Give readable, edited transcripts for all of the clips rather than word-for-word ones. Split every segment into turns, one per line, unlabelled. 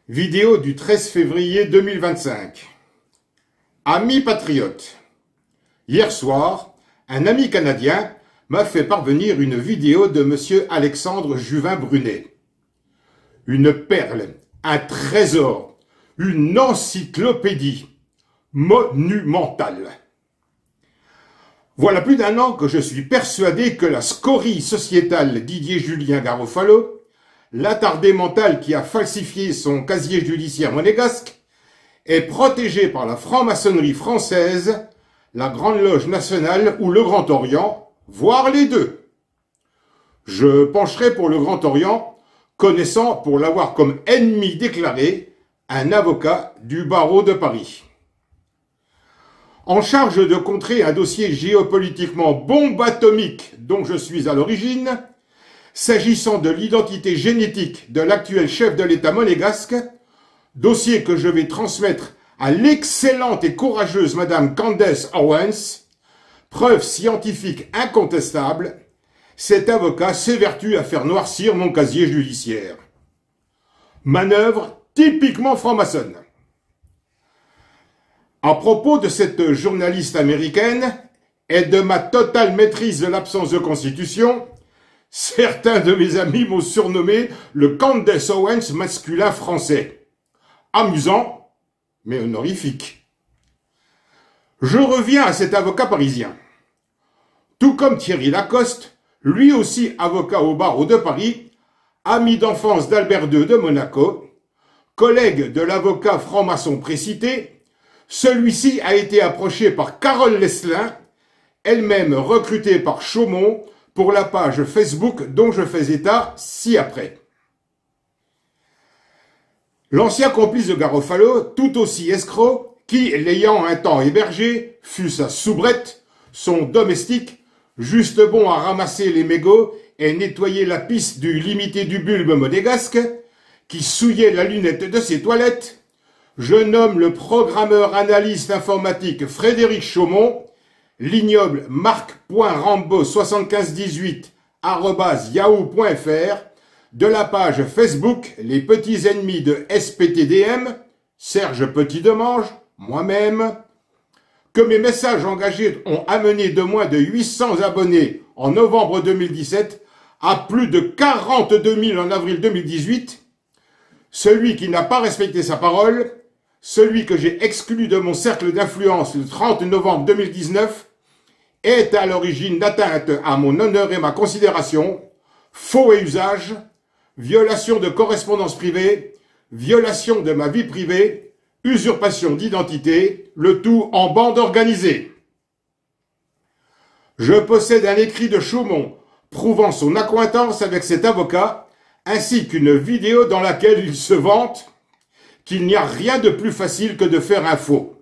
Vidéo du 13 février 2025. Amis patriotes, hier soir, un ami canadien m'a fait parvenir une vidéo de monsieur Alexandre Juvin-Brunet. Une perle, un trésor, une encyclopédie monumentale. Voilà plus d'un an que je suis persuadé que la scorie sociétale Didier Julien Garofalo, l'attardé mental qui a falsifié son casier judiciaire monégasque, est protégé par la franc-maçonnerie française, la Grande Loge nationale ou le Grand Orient, voire les deux. Je pencherai pour le Grand Orient, connaissant pour l'avoir comme ennemi déclaré un avocat du barreau de Paris. En charge de contrer un dossier géopolitiquement bombe atomique dont je suis à l'origine, s'agissant de l'identité génétique de l'actuel chef de l'État monégasque, dossier que je vais transmettre à l'excellente et courageuse Madame Candace Owens, preuve scientifique incontestable, cet avocat s'évertue à faire noircir mon casier judiciaire. Manœuvre typiquement franc-maçonne. À propos de cette journaliste américaine et de ma totale maîtrise de l'absence de constitution, certains de mes amis m'ont surnommé le Candace Owens masculin français. Amusant, mais honorifique. Je reviens à cet avocat parisien. Tout comme Thierry Lacoste, lui aussi avocat au barreau de Paris, ami d'enfance d'Albert II de Monaco, collègue de l'avocat franc-maçon précité, celui-ci a été approché par Carole Leslin, elle-même recrutée par Chaumont, pour la page Facebook dont je fais état ci-après. L'ancien complice de Garofalo, tout aussi escroc, qui, l'ayant un temps hébergé, fut sa soubrette, son domestique, juste bon à ramasser les mégots et nettoyer la piste du limité du bulbe monégasque, qui souillait la lunette de ses toilettes, je nomme le programmeur analyste informatique Frédéric Chaumont, l'ignoble marc.rambo7518@yahoo.fr de la page Facebook Les Petits Ennemis de SPTDM, Serge Petit-Demange, moi-même, que mes messages engagés ont amené de moins de 800 abonnés en novembre 2017 à plus de 42 000 en avril 2018, celui qui n'a pas respecté sa parole, celui que j'ai exclu de mon cercle d'influence le 30 novembre 2019, est à l'origine d'atteinte à mon honneur et ma considération, faux et usage, violation de correspondance privée, violation de ma vie privée, usurpation d'identité, le tout en bande organisée. Je possède un écrit de Chaumont prouvant son accointance avec cet avocat, ainsi qu'une vidéo dans laquelle il se vante qu'il n'y a rien de plus facile que de faire un faux.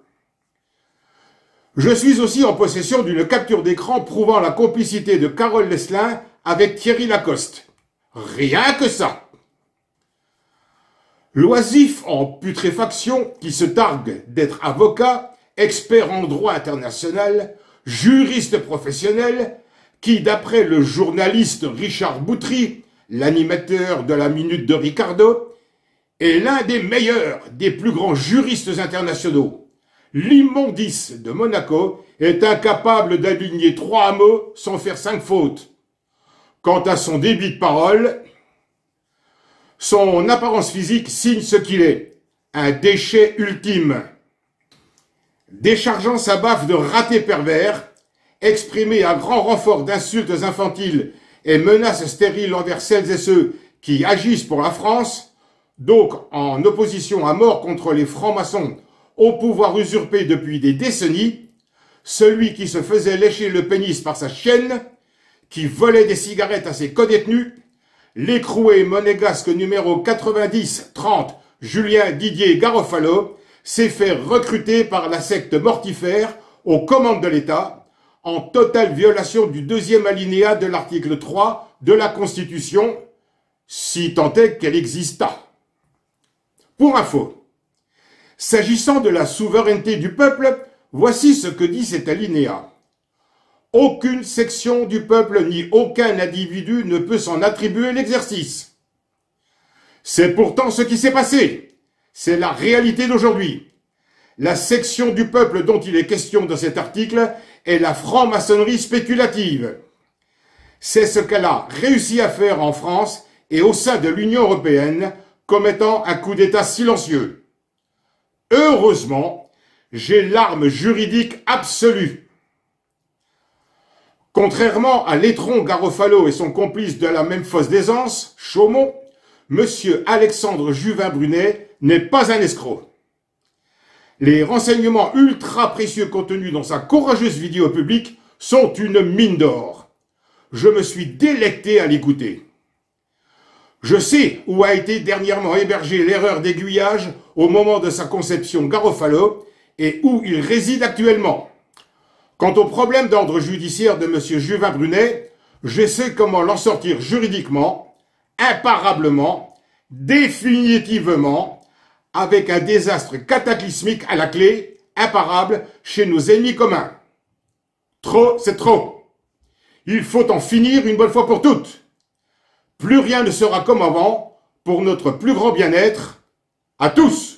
Je suis aussi en possession d'une capture d'écran prouvant la complicité de Carole Leslin avec Thierry Lacoste. Rien que ça. L'oisif en putréfaction qui se targue d'être avocat, expert en droit international, juriste professionnel, qui, d'après le journaliste Richard Boutry, l'animateur de la Minute de Ricardo, est l'un des meilleurs, des plus grands juristes internationaux. L'immondice de Monaco est incapable d'aligner 3 mots sans faire 5 fautes. Quant à son débit de parole, son apparence physique signe ce qu'il est, un déchet ultime. Déchargeant sa baffe de raté pervers, exprimée à grand renfort d'insultes infantiles et menaces stériles envers celles et ceux qui agissent pour la France, donc en opposition à mort contre les francs-maçons au pouvoir usurpé depuis des décennies, celui qui se faisait lécher le pénis par sa chienne, qui volait des cigarettes à ses codétenus, l'écroué monégasque numéro 90-30 Julien Didier Garofalo, s'est fait recruter par la secte mortifère aux commandes de l'État, en totale violation du 2e alinéa de l'article 3 de la Constitution, si tant est qu'elle exista. Pour info, s'agissant de la souveraineté du peuple, voici ce que dit cet alinéa. Aucune section du peuple ni aucun individu ne peut s'en attribuer l'exercice. C'est pourtant ce qui s'est passé. C'est la réalité d'aujourd'hui. La section du peuple dont il est question dans cet article est la franc-maçonnerie spéculative. C'est ce qu'elle a réussi à faire en France et au sein de l'Union européenne, commettant un coup d'État silencieux. Heureusement, j'ai l'arme juridique absolue. Contrairement à Létron, Garofalo et son complice de la même fosse d'aisance, Chaumont, Monsieur Alexandre Juvin-Brunet n'est pas un escroc. Les renseignements ultra précieux contenus dans sa courageuse vidéo publique sont une mine d'or. Je me suis délecté à l'écouter. Je sais où a été dernièrement hébergée l'erreur d'aiguillage au moment de sa conception Garofalo et où il réside actuellement. Quant au problème d'ordre judiciaire de M. Juvin-Brunet, je sais comment l'en sortir juridiquement, imparablement, définitivement, avec un désastre cataclysmique à la clé, imparable chez nos ennemis communs. Trop, c'est trop. Il faut en finir une bonne fois pour toutes. Plus rien ne sera comme avant, pour notre plus grand bien-être, à tous.